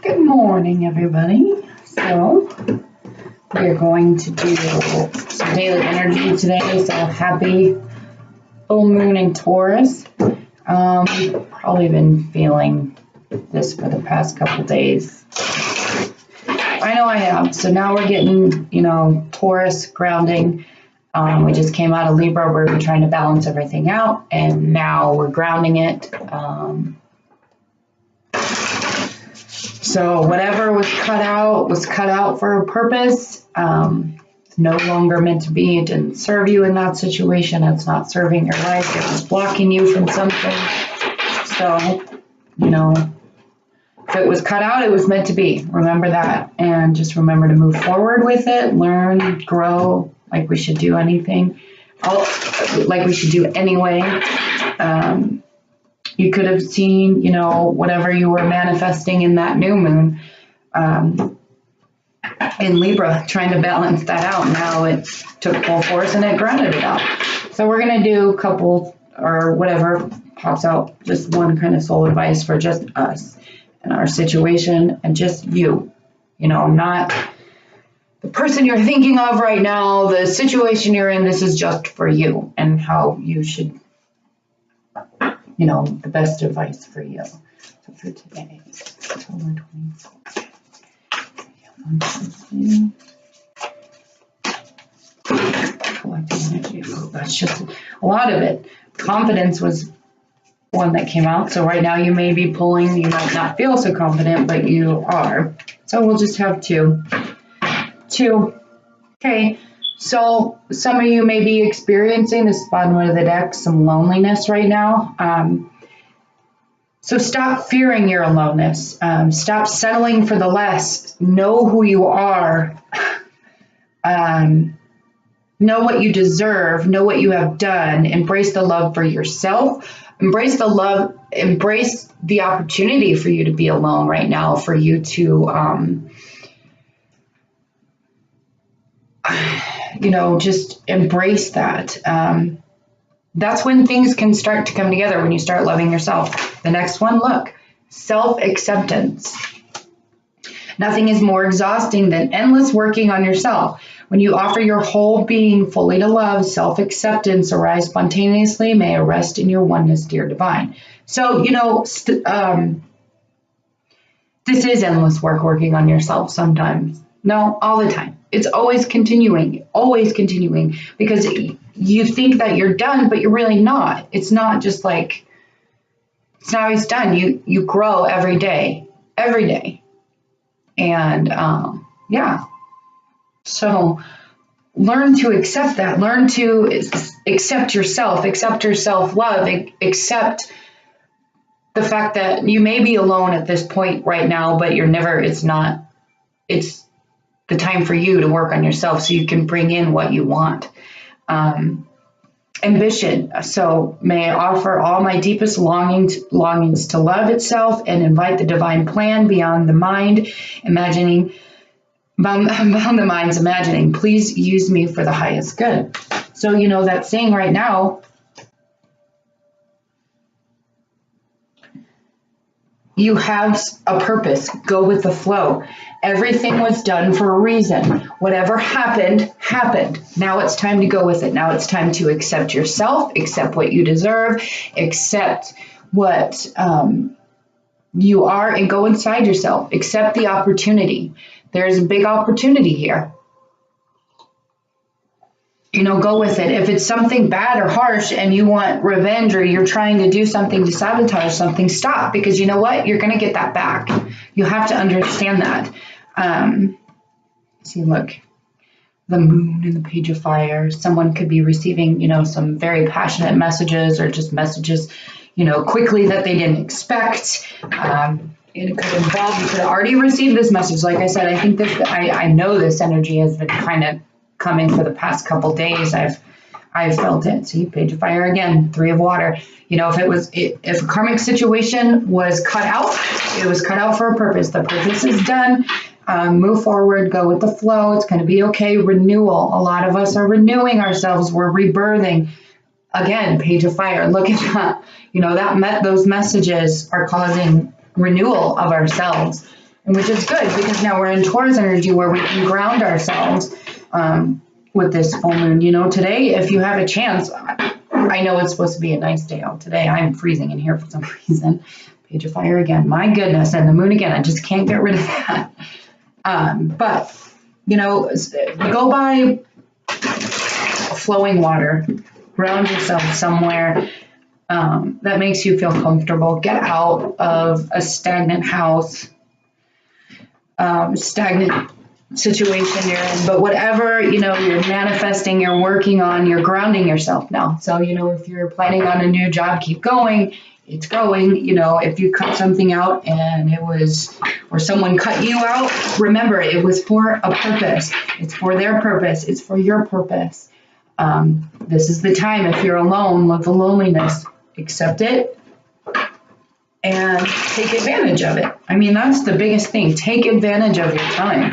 Good morning, everybody. So we're going to do some daily energy today. So happy full moon in Taurus. Probably been feeling this for the past couple days. I know I have. So now we're getting, Taurus grounding. We just came out of Libra where we're trying to balance everything out, and now we're grounding it. So whatever was cut out for a purpose. It's no longer meant to be. It didn't serve you in that situation. It's not serving your life. It was blocking you from something. So, if it was cut out, it was meant to be. Remember that. And just remember to move forward with it, learn, grow, like we should do anything. Like we should do anyway. You could have seen, whatever you were manifesting in that new moon in Libra, trying to balance that out. Now it took full force and it grounded it out. So we're going to do a couple or whatever pops out, just one kind of soul advice for just us and our situation and just you, not the person you're thinking of right now, the situation you're in. This is just for you and how you should, the best advice for you. So for today, October 24th. Collecting energy. That's just a lot of it. Confidence was one that came out. So right now you may be pulling, you might not feel so confident, but you are. So we'll just have two. Okay. So some of you may be experiencing, this is bottom of the deck, some loneliness right now. So stop fearing your aloneness. Stop settling for the less. Know who you are. Know what you deserve. Know what you have done. Embrace the love for yourself. Embrace the love. Embrace the opportunity for you to be alone right now, for you to just embrace that. That's when things can start to come together, when you start loving yourself. The next one, look, self-acceptance. Nothing is more exhausting than endless working on yourself. When you offer your whole being fully to love, self-acceptance arise spontaneously, may rest in your oneness, dear divine. So, this is endless work, working on yourself sometimes. No, all the time. It's always continuing, because you think that you're done, but you're really not. It's not just like, it's not always done. You grow every day. And so learn to accept that. Learn to accept yourself, accept your self-love, accept the fact that you may be alone at this point right now, but it's the time for you to work on yourself so you can bring in what you want. Ambition. So may I offer all my deepest longings to love itself and invite the divine plan beyond the mind, beyond the mind's imagining. Please use me for the highest good. So, that saying right now, you have a purpose. Go with the flow. Everything was done for a reason. Whatever happened, happened. Now it's time to go with it. Now it's time to accept yourself, accept what you deserve, accept what you are, and go inside yourself. Accept the opportunity. There's a big opportunity here. Go with it. If it's something bad or harsh and you want revenge, or you're trying to do something to sabotage something, stop, because you know what? You're going to get that back. You have to understand that. See, look, the moon and the page of fire. Someone could be receiving, some very passionate messages, or just messages, quickly that they didn't expect. It could involve, you could have already received this message. Like I said, I think I know this energy has been kind of coming for the past couple days. I've felt it. See, page of fire again, 3 of water. If a karmic situation was cut out, it was cut out for a purpose. The purpose is done. Move forward, go with the flow. It's going to be okay. Renewal. A lot of us are renewing ourselves. We're rebirthing. Again, page of fire. Look at that. Those messages are causing renewal of ourselves. and which is good because now we're in Taurus energy where we can ground ourselves with this full moon. You know, today, if you have a chance, I know it's supposed to be a nice day out today. I'm freezing in here for some reason. Page of fire again. My goodness. And the moon again. I just can't get rid of that. But, you know, go by flowing water. Ground yourself somewhere that makes you feel comfortable. Get out of a stagnant house, stagnant situation you're in. But whatever, you know, you're manifesting, you're working on, you're grounding yourself now. So, you know, if you're planning on a new job, keep going. It's going. You know, if you cut something out and it was, or someone cut you out, remember it was for a purpose. It's for their purpose. It's for your purpose. This is the time. If you're alone, love the loneliness, accept it and take advantage of it. I mean, that's the biggest thing. Take advantage of your time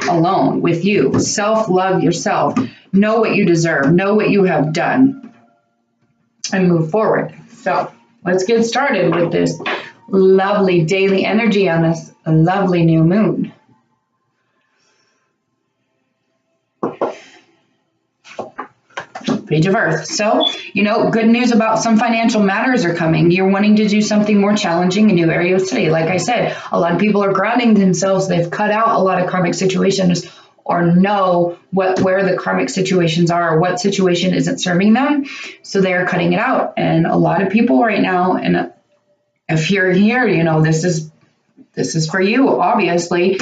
alone with you. Self-love yourself. Know what you deserve. Know what you have done and move forward. So let's get started with this lovely daily energy on this lovely new moon. Page of Earth. So, you know, good news about some financial matters are coming. You're wanting to do something more challenging in new areas today. Like I said, a lot of people are grounding themselves. They've cut out a lot of karmic situations or know where the karmic situations are, or what situation isn't serving them. So they're cutting it out. And a lot of people right now, and if you're here, you know, this is for you, obviously.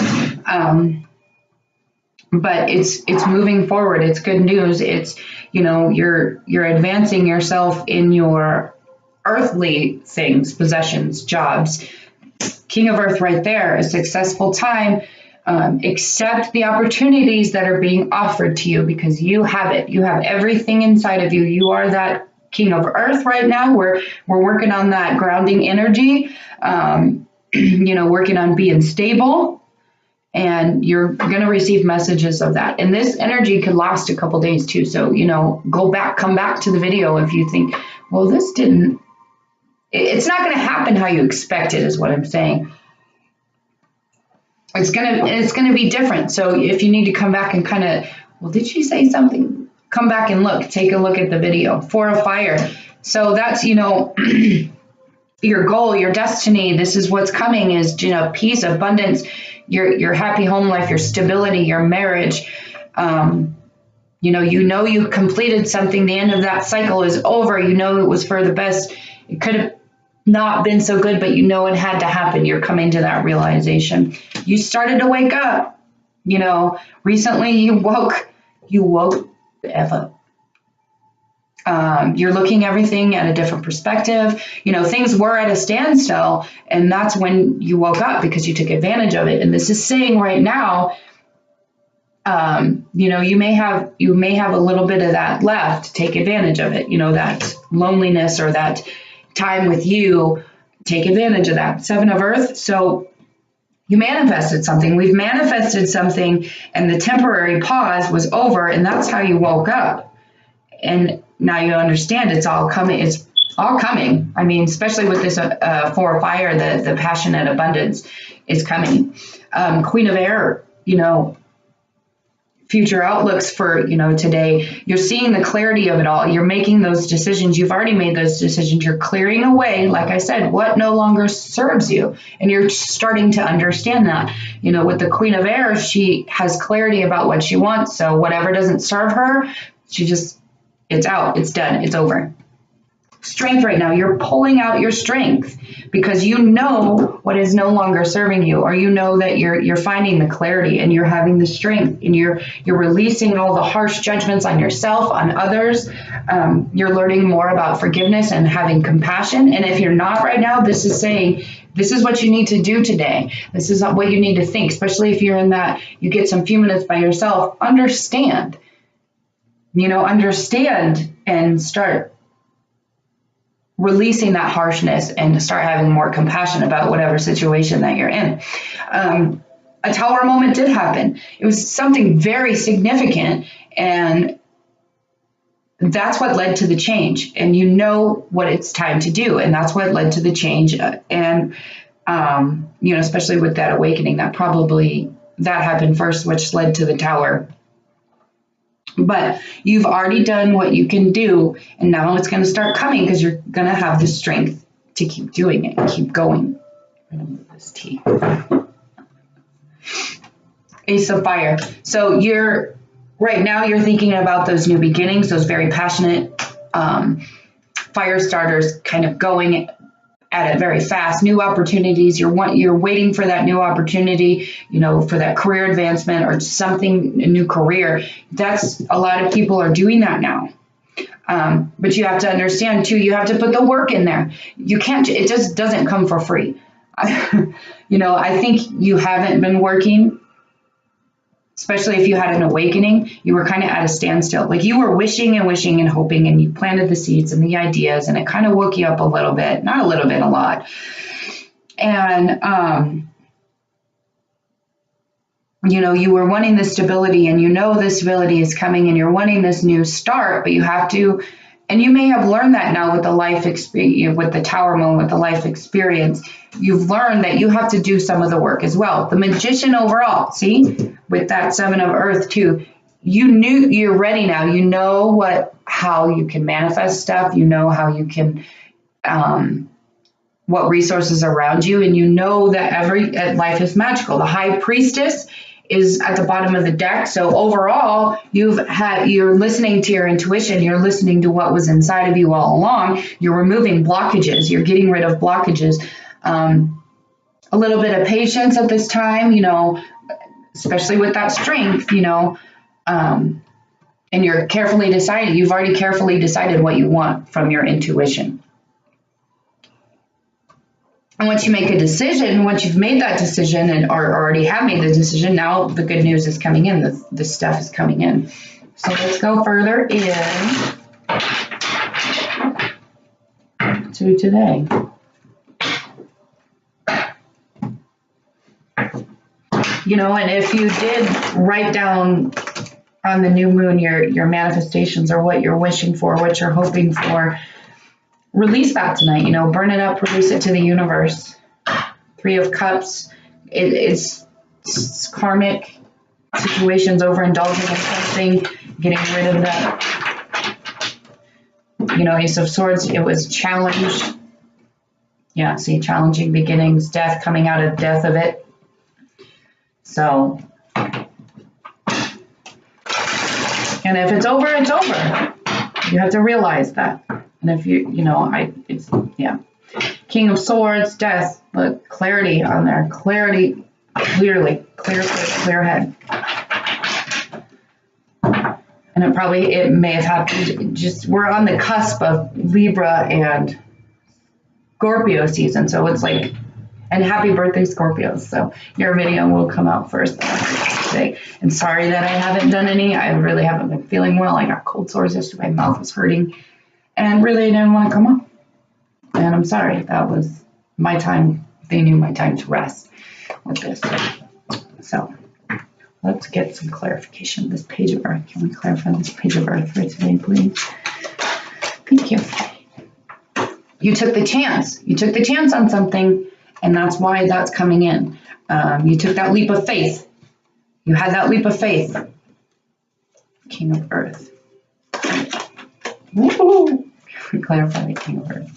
But it's moving forward. It's good news. It's, you know, you're advancing yourself in your earthly things, possessions, jobs. King of Earth right there, a successful time. Accept the opportunities that are being offered to you because you have it. You have everything inside of you. You are that King of Earth right now. We're working on that grounding energy, you know, working on being stable. And you're going to receive messages of that. And this energy could last a couple days too. So, you know, come back to the video if you think, well, this didn't, it's not going to happen how you expect it is what I'm saying. It's going to be different. So if you need to come back and kind of, well, did she say something? Come back and look, take a look at the video. Four of Fire. So that's, you know, your goal, your destiny. This is what's coming is, you know, peace, abundance, your happy home life, your stability, your marriage. You know you completed something. The end of that cycle is over. You know it was for the best. It could have not been so good, but you know it had to happen. You're coming to that realization. You started to wake up. You know, recently you woke the F up. You're looking everything at a different perspective. You know, things were at a standstill, and that's when you woke up because you took advantage of it. And this is saying right now, you know, you may have a little bit of that left. Take advantage of it. You know, that loneliness or that time with you. Take advantage of that. Seven of Earth. So you manifested something. We've manifested something, and the temporary pause was over, and that's how you woke up. And now you understand it's all coming. It's all coming. I mean, especially with this Four of Fire, the passionate abundance is coming. Queen of Air, you know, future outlooks for, you know, today. You're seeing the clarity of it all. You're making those decisions. You've already made those decisions. You're clearing away, like I said, what no longer serves you. And you're starting to understand that. You know, with the Queen of Air, she has clarity about what she wants. So whatever doesn't serve her, it's out, it's done, it's over. Strength right now, you're pulling out your strength because you know what is no longer serving you, or you know that you're finding the clarity and you're having the strength and you're releasing all the harsh judgments on yourself, on others. You're learning more about forgiveness and having compassion. And if you're not right now, this is saying, this is what you need to do today. This is what you need to think, especially if you're in that, you get some few minutes by yourself, understand. You know, understand and start releasing that harshness and start having more compassion about whatever situation that you're in. A Tower moment did happen. It was something very significant, and that's what led to the change. And you know what it's time to do, and that's what led to the change. And You know, especially with that awakening, that happened first, which led to the Tower. But you've already done what you can do, and now it's going to start coming because you're going to have the strength to keep doing it, keep going. I'm going to move this tea. Ace of Fire. So right now you're thinking about those new beginnings, those very passionate fire starters kind of going at it very fast, new opportunities. You're waiting for that new opportunity, you know, for that career advancement or something, a new career. That's a lot of people are doing that now. But you have to understand too, you have to put the work in there. You can't, it just doesn't come for free. You know, I think you haven't been working, especially if you had an awakening. You were kind of at a standstill. Like you were wishing and wishing and hoping, and you planted the seeds and the ideas, and it kind of woke you up a little bit, not a little bit, a lot. And, you know, you were wanting the stability, and you know this stability is coming, and you're wanting this new start, but you have to, and you may have learned that now with the life experience, with the Tower moment, with the life experience, you've learned that you have to do some of the work as well. The Magician overall, see, with that 7 of Earth too, you're ready now. You know how you can manifest stuff. You know how you can, what resources are around you, and you know that life is magical. The High Priestess is at the bottom of the deck. So overall, you're listening to your intuition. You're listening to what was inside of you all along. You're removing blockages. You're getting rid of blockages. A little bit of patience at this time, you know, especially with that strength, you know, and you're carefully deciding. You've already carefully decided what you want from your intuition. And once you make a decision, once you've made that decision or already have made the decision, now the good news is coming in. The stuff is coming in. So let's go further in to today. You know, and if you did write down on the new moon your manifestations or what you're wishing for, what you're hoping for, release that tonight, you know, burn it up, release it to the universe. 3 of Cups, it's karmic situations, overindulging in something, getting rid of that. You know, Ace of Swords, it was challenge. Yeah, see, challenging beginnings, death, coming out of death of it. So, and if it's over, it's over. You have to realize that. And if yeah. King of Swords, death, but clarity on there. Clarity, clear head. And it may have happened, we're on the cusp of Libra and Scorpio season. So it's like, and happy birthday, Scorpios. So your video will come out first today. And sorry that I haven't done any. I really haven't been feeling well. I got cold sores yesterday. My mouth was hurting. And really didn't want to come up. And I'm sorry. That was my time. They knew my time to rest with this. So let's get some clarification. This page of Earth. Can we clarify this page of Earth for today, please? Thank you. You took the chance. You took the chance on something, and that's why that's coming in. You took that leap of faith. You had that leap of faith. King of Earth. Woo! Clarify the King of Earth.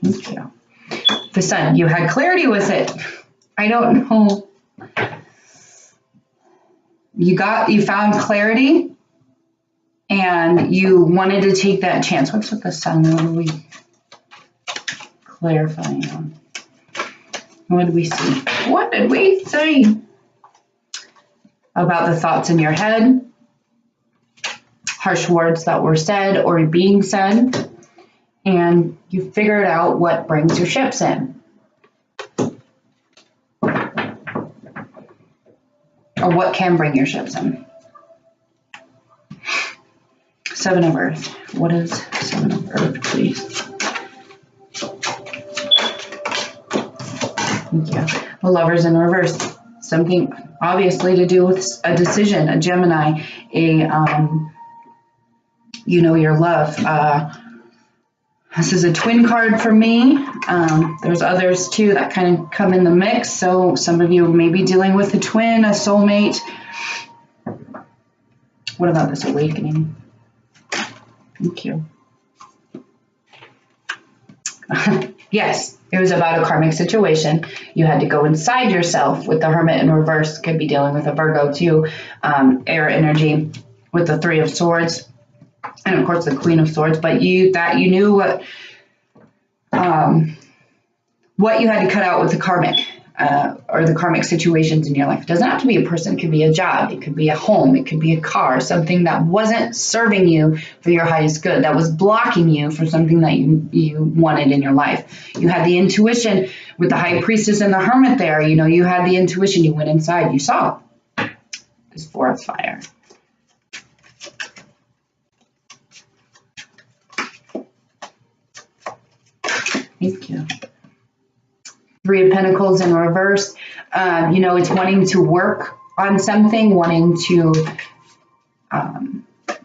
Thank you. The Sun. You had clarity with it. I don't know. You found clarity, and you wanted to take that chance. What's with the Sun? What are we clarifying on? What did we see? What did we see? About the thoughts in your head, harsh words that were said or being said, and you figured out what brings your ships in. Or what can bring your ships in. 7 of Earth. What is 7 of Earth, please? Thank you. The Lovers in reverse. Something obviously to do with a decision, a Gemini, your love. This is a twin card for me. There's others too that kind of come in the mix. So some of you may be dealing with a twin, a soulmate. What about this awakening? Thank you. Yes, it was about a karmic situation. You had to go inside yourself with the Hermit in reverse. Could be dealing with a Virgo too. Air energy with the Three of Swords. And of course the Queen of Swords. But you knew what you had to cut out with the karmic. Or the karmic situations in your life. It doesn't have to be a person. It could be a job. It could be a home. It could be a car. Something that wasn't serving you for your highest good. That was blocking you from something that you wanted in your life. You had the intuition with the High Priestess and the Hermit there. You know, you had the intuition. You went inside. You saw this Four of Fire. Thank you. Three of Pentacles in reverse. You know, it's wanting to work on something, wanting to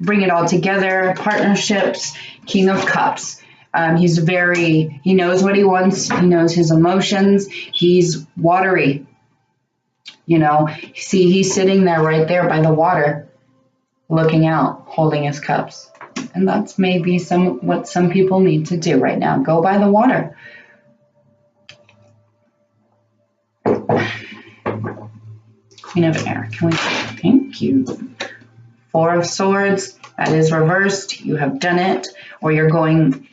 bring it all together, partnerships. King of Cups. He knows what he wants. He knows his emotions. He's watery. You know, see, he's sitting there right there by the water, looking out, holding his cups. And that's maybe what some people need to do right now. Go by the water. Queen of Air. Thank you. Four of Swords. That is reversed. You have done it, or you're going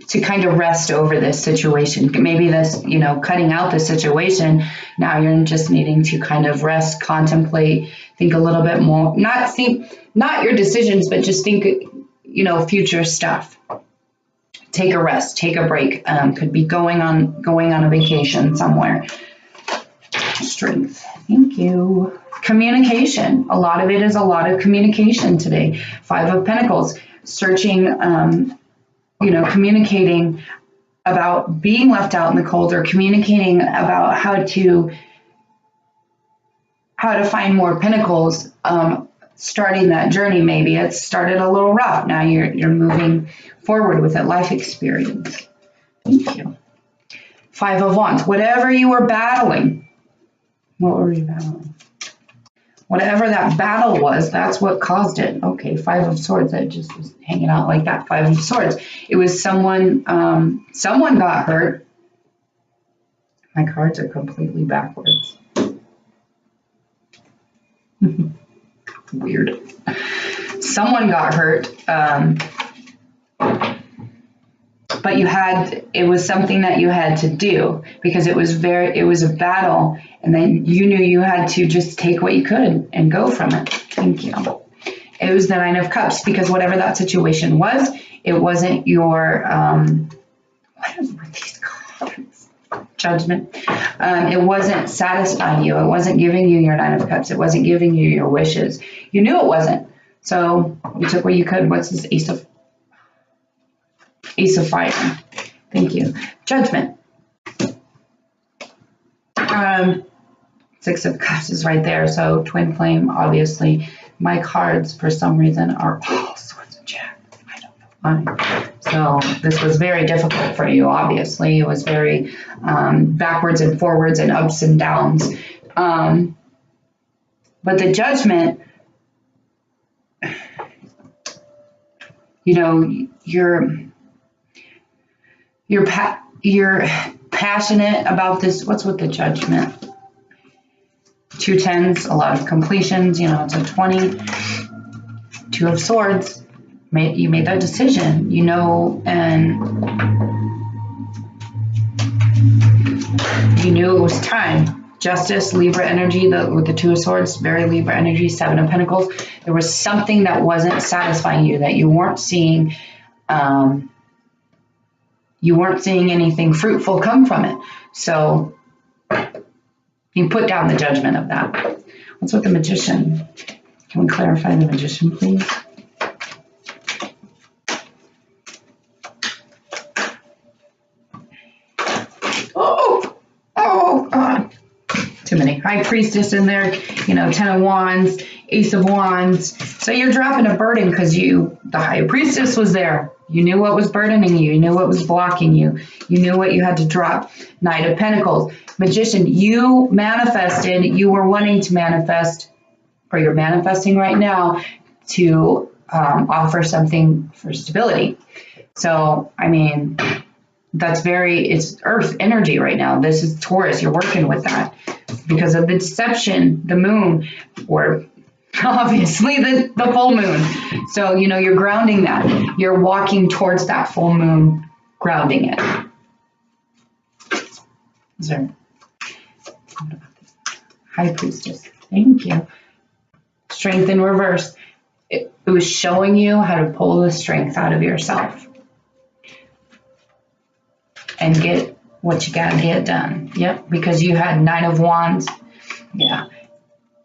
to kind of rest over this situation. Maybe this, you know, cutting out the situation. Now you're just needing to kind of rest, contemplate, think a little bit more. Not your decisions, but just think, you know, future stuff. Take a rest, take a break. Could be going on a vacation somewhere. Strength. Thank you. Communication. A lot of it is a lot of communication today. Five of Pentacles. Searching, you know, communicating about being left out in the cold, or communicating about how to find more pentacles. Starting that journey. Maybe it started a little rough. Now you're moving forward with it. Life experience. Thank you. Five of Wands. Whatever you were battling. What were you battling? Whatever that battle was, that's what caused it. Okay, Five of Swords. That just was hanging out like that. Five of Swords. It was someone got hurt. My cards are completely backwards. Weird. Someone got hurt. But it was something that you had to do, because it was a battle, and then you knew you had to just take what you could and go from it. Thank you. It was the Nine of Cups, because whatever that situation was, it wasn't your, what were these cards? Judgment. It wasn't satisfying you. It wasn't giving you your Nine of Cups. It wasn't giving you your wishes. You knew it wasn't. So you took what you could. What's this Ace of Fire. Thank you. Judgment. Six of Cups is right there. So twin flame, obviously. My cards, for some reason, are all Swords of Jack. I don't know why. So this was very difficult for you, obviously. It was very backwards and forwards and ups and downs. But the Judgment, you know, you're passionate about this. What's with the Judgment? Two tens, a lot of completions. You know, it's a 20. Two of Swords. You made that decision, you know, and you knew it was time. Justice, Libra energy, with the Two of Swords, very Libra energy. Seven of Pentacles. There was something that wasn't satisfying you, that you weren't seeing. You weren't seeing anything fruitful come from it. So you put down the Judgment of that. What's with the Magician? Can we clarify the Magician, please? Too many. High Priestess in there, you know, Ten of Wands, Ace of Wands. So you're dropping a burden because the High Priestess was there. You knew what was burdening you. You knew what was blocking you. You knew what you had to drop. Knight of Pentacles. Magician, you manifested, you were wanting to manifest, or you're manifesting right now to offer something for stability. So, I mean, that's it's earth energy right now. This is Taurus. You're working with that because of the deception, the moon, or obviously the full moon. So, you know, you're grounding that. You're walking towards that full moon, grounding it. Is there, what about this? High Priestess. Thank you. Strength in reverse. It was showing you how to pull the strength out of yourself and get what you got to get done. Yep, because you had Nine of Wands. Yeah.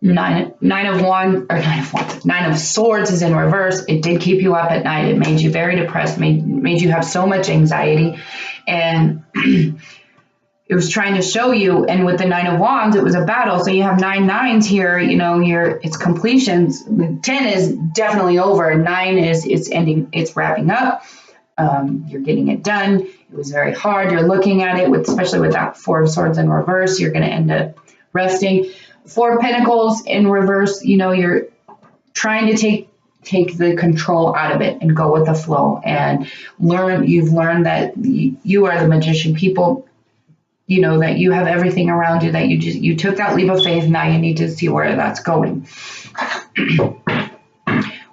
Nine of Swords is in reverse. It did keep you up at night. It made you very depressed, made you have so much anxiety. And it was trying to show you, and with the Nine of Wands, it was a battle. So you have 9 nines here, you know, it's completions. 10 is definitely over. 9 is it's ending, it's wrapping up. You're getting it done. It was very hard. You're looking at it especially with that 4 of Swords in reverse, you're going to end up resting. 4 of Pentacles in reverse, you know, you're trying to take the control out of it and go with the flow and you've learned that you are the magician. People, you know, that you have everything around you, that you took that leap of faith. Now you need to see where that's going,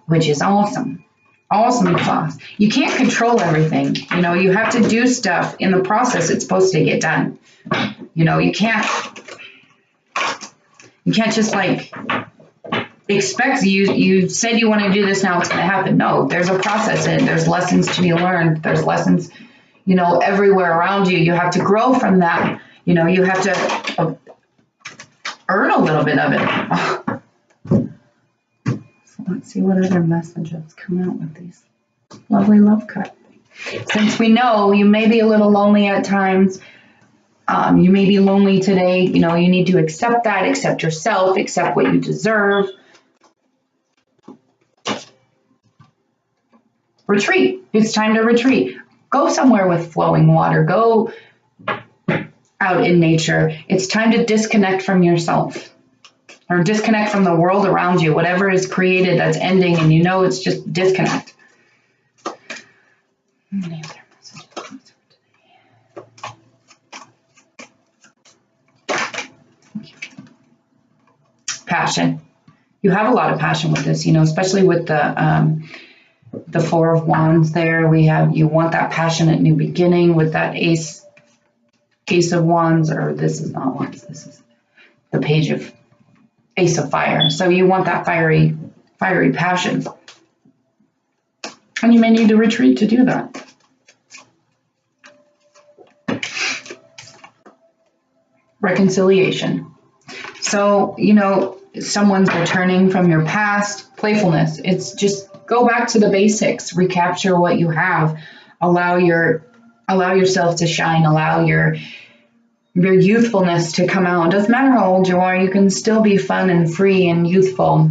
which is awesome. Awesome sauce. You can't control everything. You know, you have to do stuff in the process. It's supposed to get done. You know, you can't just like expect you said you want to do this, now it's going to happen. No, there's a process in it. There's lessons to be learned. There's lessons, you know, everywhere around you. You have to grow from that. You know, you have to earn a little bit of it. So let's see what other messages come out with these lovely love cards. Since we know you may be a little lonely at times, you may be lonely today, you know, you need to accept that, accept yourself, accept what you deserve. Retreat. It's time to retreat. Go somewhere with flowing water. Go out in nature. It's time to disconnect from yourself or disconnect from the world around you. Whatever is created that's ending and you know it's just disconnect. Any other messages for today? Passion. You have a lot of passion with this, you know, especially with the 4 of Wands there. We have, you want that passionate new beginning with that Ace of Wands, or this is not Wands, this is the Page of Ace of Fire. So you want that fiery passion. And you may need to retreat to do that. Reconciliation. So, you know, someone's returning from your past. Playfulness. It's just go back to the basics, recapture what you have, allow yourself to shine, allow your youthfulness to come out. It doesn't matter how old you are, you can still be fun and free and youthful.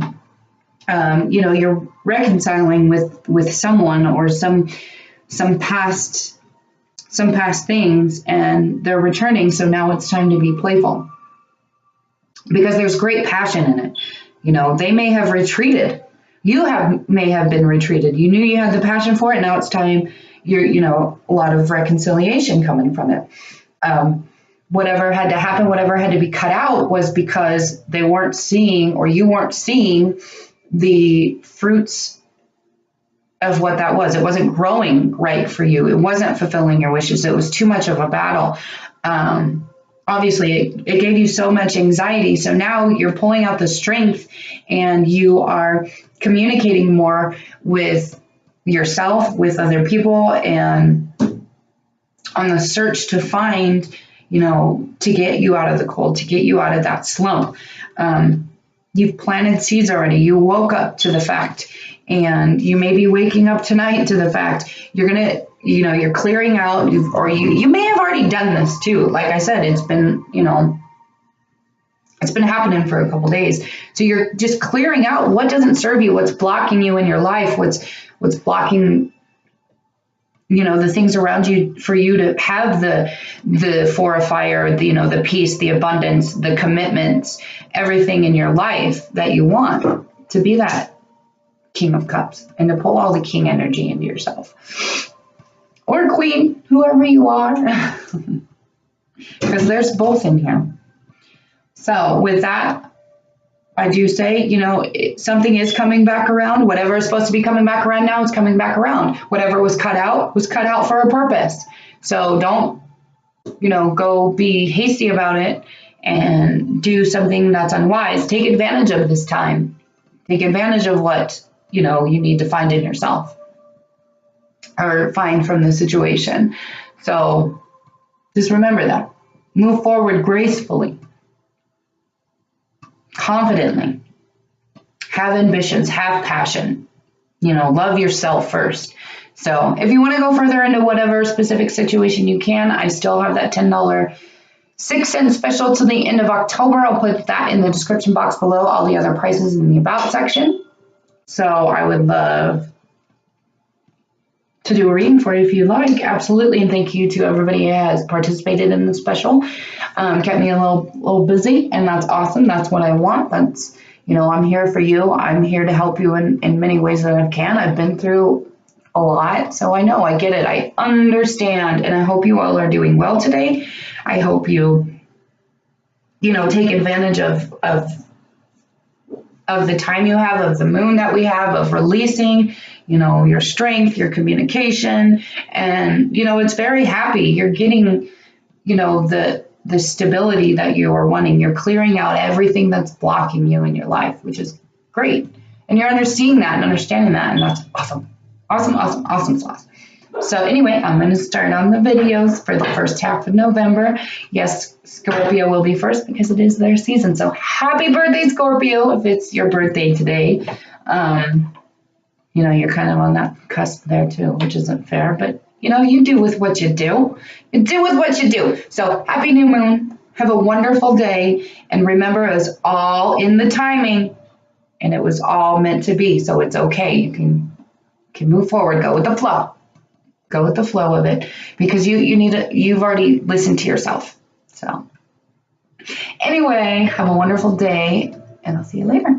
You know, you're reconciling with someone or some past things, and they're returning. So now it's time to be playful because there's great passion in it. You know, they may have retreated. You may have been retreated. You knew you had the passion for it. Now it's time. You know, a lot of reconciliation coming from it. Whatever had to happen, whatever had to be cut out was because they weren't seeing, or you weren't seeing the fruits of what that was. It wasn't growing right for you. It wasn't fulfilling your wishes. It was too much of a battle. Obviously, it gave you so much anxiety. So now you're pulling out the strength and you are communicating more with yourself, with other people, and on the search to find, you know, to get you out of the cold, to get you out of that slump. You've planted seeds already. You woke up to the fact, and you may be waking up tonight to the fact. You're going to, you know, you're clearing out, you may have already done this too. Like I said, it's been, you know, it's been happening for a couple days. So you're just clearing out what doesn't serve you, what's blocking you in your life, what's blocking the things around you for you to have the Four of Fire, the peace, the abundance, the commitments, everything in your life that you want to be that King of Cups and to pull all the King energy into yourself. Or Queen, whoever you are. Because there's both in here. So with that, I do say, something is coming back around. Whatever is supposed to be coming back around now is coming back around. Whatever was cut out for a purpose. So don't, go be hasty about it and do something that's unwise. Take advantage of this time. Take advantage of what, you need to find in yourself or find from the situation. So just remember that. Move forward gracefully. Confidently, have ambitions, have passion, love yourself first. So if you want to go further into whatever specific situation you can, I still have that $10 6-cent special to the end of October. I'll put that in the description box below, all the other prices in the about section. So I would love to do a reading for you if you like. Absolutely. And thank you to everybody who has participated in the special. Kept me a little busy, and that's awesome. That's what I want. That's, I'm here for you. I'm here to help you in many ways that I can. I've been through a lot, so I know, I get it. I understand, and I hope you all are doing well today. I hope you, take advantage of the time you have, of the moon that we have, of releasing, your strength, your communication, and, it's very happy. You're getting, the stability that you are wanting. You're clearing out everything that's blocking you in your life, which is great. And you're understanding that, and that's awesome. Awesome sauce. So anyway, I'm going to start on the videos for the first half of November. Yes, Scorpio will be first because it is their season. So happy birthday, Scorpio, if it's your birthday today. You're kind of on that cusp there too, which isn't fair, but you do with what you do. You do with what you do. So happy new moon. Have a wonderful day. And remember, it was all in the timing, and it was all meant to be. So it's okay. You can move forward. Go with the flow. Go with the flow of it, because you've already listened to yourself. So anyway, have a wonderful day, and I'll see you later.